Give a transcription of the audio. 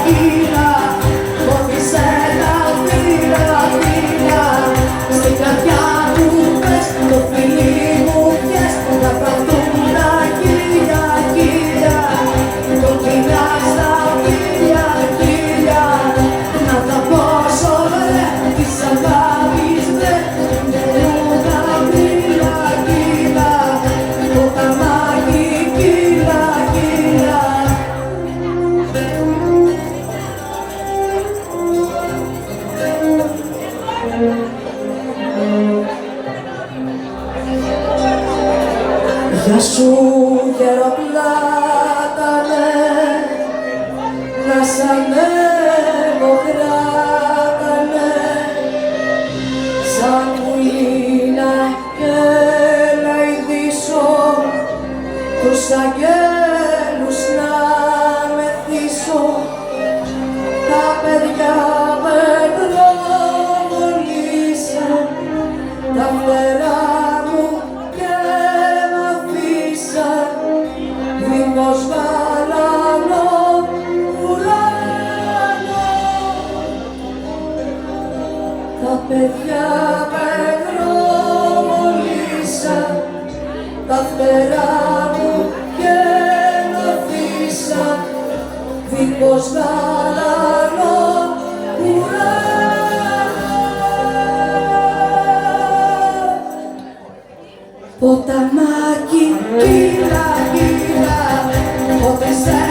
κύλα, φώτισε τα φύλλα, φύλλα. Στην καρδιά μου πες, το φιλί μου πιες, να πραχτούν τα χίλια, χίλια. Κόκκινα στα χίλια, χίλια. Να τα πόσο ρε, της αγάπης βρε, γελούγα κύλα, κύλα. Ποταμάκι κύλα, κύλα. Γεια σου γεροπλάτανε, να σ' ανέβω κράτανε, σαν πουλίνα και λαϊδίσω, τους αγγέλους να μεθύσω, τα παιδιά με τρομολύσαν, τα φτερά μου και μ' αφήσαν, δίχως γαλανό ουρανό. Τα παιδιά με τρομολύσαν, τα φτερά μου και μ' αφήσαν, δίχως γαλανό ουρανό. Ποταμάκι κύλα, κύλα, φώτισε